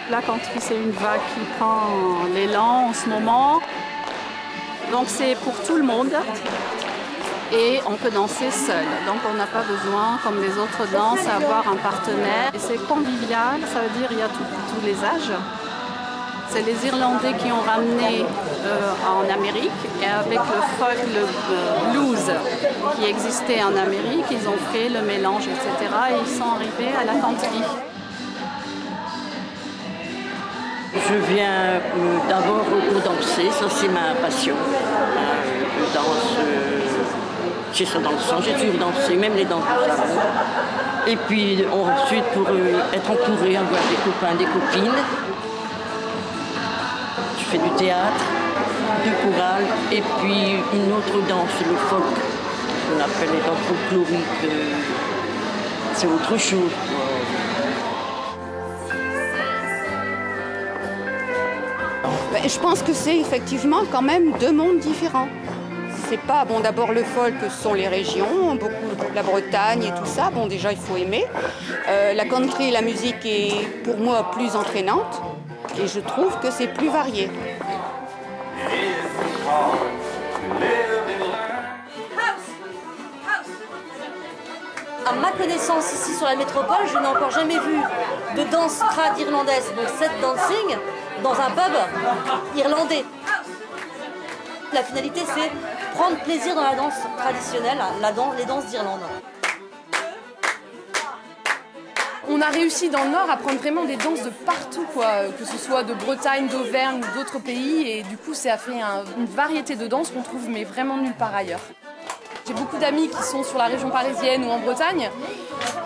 La country, c'est une vague qui prend l'élan en ce moment. Donc c'est pour tout le monde et on peut danser seul. Donc on n'a pas besoin, comme les autres danses, d'avoir un partenaire. Et c'est convivial, ça veut dire qu'il y a tous les âges. C'est les Irlandais qui ont ramené en Amérique et avec le folk, le blues qui existait en Amérique, ils ont fait le mélange, etc. Et ils sont arrivés à la country. Je viens d'abord pour danser, ça c'est ma passion. Je danse, j'ai ça dans le sang, j'ai toujours dansé, même les danses du salon. Et puis ensuite pour être entourée, avoir des copains, des copines. Je fais du théâtre, du choral, et puis une autre danse, le folk, qu'on appelle les danses folkloriques. C'est autre chose. Je pense que c'est effectivement quand même deux mondes différents. C'est pas, bon, d'abord le folk, ce sont les régions, beaucoup la Bretagne et tout ça. Bon, déjà, il faut aimer. La country, la musique est pour moi plus entraînante et je trouve que c'est plus varié. À ma connaissance, ici sur la métropole, je n'ai encore jamais vu de danse trad irlandaise, donc set dancing, dans un pub irlandais. La finalité, c'est prendre plaisir dans la danse traditionnelle, les danses d'Irlande. On a réussi dans le Nord à prendre vraiment des danses de partout, quoi, que ce soit de Bretagne, d'Auvergne ou d'autres pays. Et du coup, ça a fait une variété de danses qu'on trouve mais vraiment nulle part ailleurs. J'ai beaucoup d'amis qui sont sur la région parisienne ou en Bretagne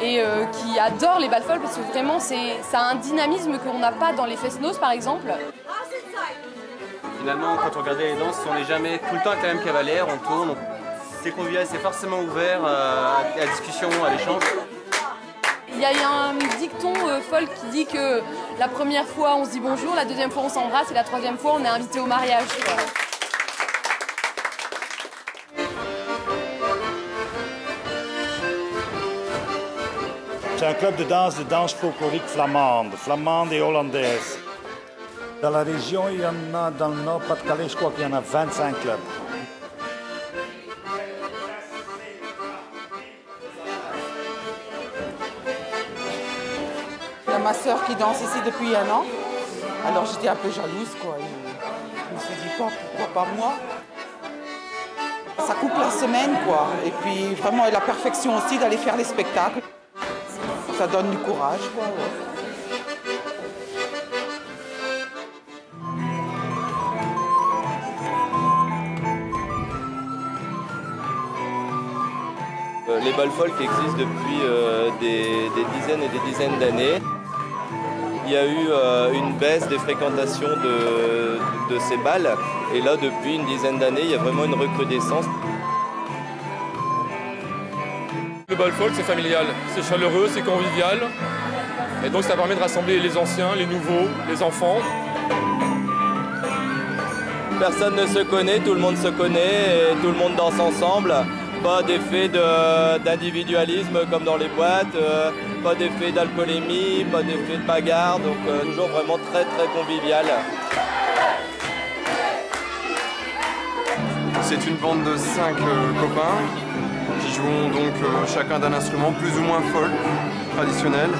et qui adorent les bals folk parce que vraiment, ça a un dynamisme qu'on n'a pas dans les fest-noz, par exemple. Finalement, quand on regardait les danses, on n'est jamais tout le temps avec la même cavalière, on tourne. C'est convivial, c'est forcément ouvert à la discussion, à l'échange. Il y a un dicton folk qui dit que la première fois on se dit bonjour, la deuxième fois on s'embrasse et la troisième fois on est invité au mariage. C'est un club de danse folklorique flamande et hollandaise. Dans la région, il y en a, dans le Nord-Pas-de-Calais, je crois qu'il y en a 25 clubs. Il y a ma sœur qui danse ici depuis 1 an. Alors j'étais un peu jalouse, quoi. Je me suis dit, pourquoi pas moi? Ça coupe la semaine, quoi. Et puis vraiment, et la perfection aussi d'aller faire les spectacles. Ça donne du courage, quoi. Ouais. Les bals folk existent depuis des dizaines et des dizaines d'années. Il y a eu une baisse des fréquentations de ces bals. Et là, depuis une dizaine d'années, il y a vraiment une recrudescence. Le bal folk, c'est familial, c'est chaleureux, c'est convivial. Et donc ça permet de rassembler les anciens, les nouveaux, les enfants. Personne ne se connaît, tout le monde se connaît et tout le monde danse ensemble. Pas d'effet d'individualisme comme dans les boîtes, pas d'effet d'alcoolémie, pas d'effet de bagarre, donc toujours vraiment très très convivial. C'est une bande de 5 copains qui jouent donc chacun d'un instrument plus ou moins folk, traditionnel.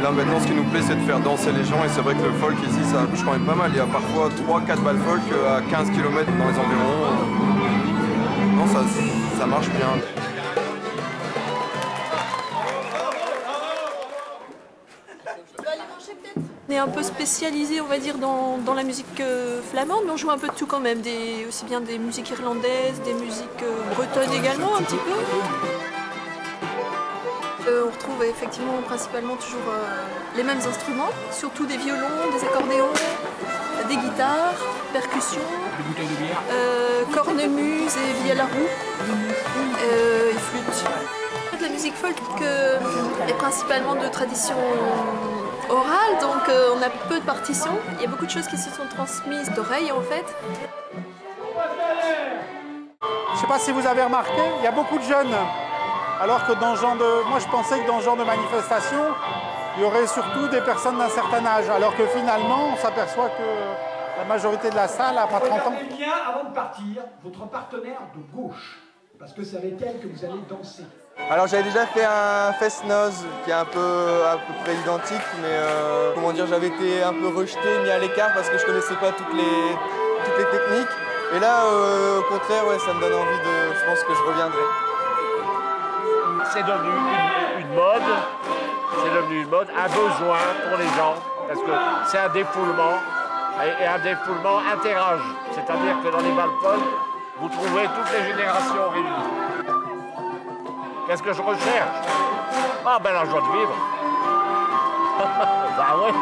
Là maintenant ce qui nous plaît c'est de faire danser les gens et c'est vrai que le folk ici ça bouge quand même pas mal. Il y a parfois 3-4 balles folk à 15 km dans les environs. Non ça marche bien. On est un peu spécialisé, on va dire, dans la musique flamande, mais on joue un peu de tout quand même, aussi bien des musiques irlandaises, des musiques bretonnes également un petit peu. On retrouve effectivement principalement toujours les mêmes instruments, surtout des violons, des accordéons, des guitares, percussions, cornemuse et vielle à roue, et flûte. La musique folk est principalement de tradition orale, donc on a peu de partitions. Il y a beaucoup de choses qui se sont transmises d'oreille en fait. Je ne sais pas si vous avez remarqué, il y a beaucoup de jeunes. Alors que dans ce genre de... Moi je pensais que dans ce genre de manifestation, il y aurait surtout des personnes d'un certain âge, alors que finalement, on s'aperçoit que la majorité de la salle n'a pas 30 ans. Regardez bien, avant de partir, votre partenaire de gauche, parce que c'est avec elle que vous allez danser. Alors j'avais déjà fait un fest-noz qui est à peu près identique, mais comment dire, j'avais été un peu rejeté, mis à l'écart parce que je connaissais pas toutes les techniques. Et là, au contraire, ouais, ça me donne envie de, je pense que je reviendrai. C'est devenu une mode, un besoin pour les gens, parce que c'est un défoulement, et un défoulement interage. C'est-à-dire que dans les bals folk, vous trouvez toutes les générations réunies. Qu'est-ce que je recherche? Ah ben la joie de vivre. Bah ouais.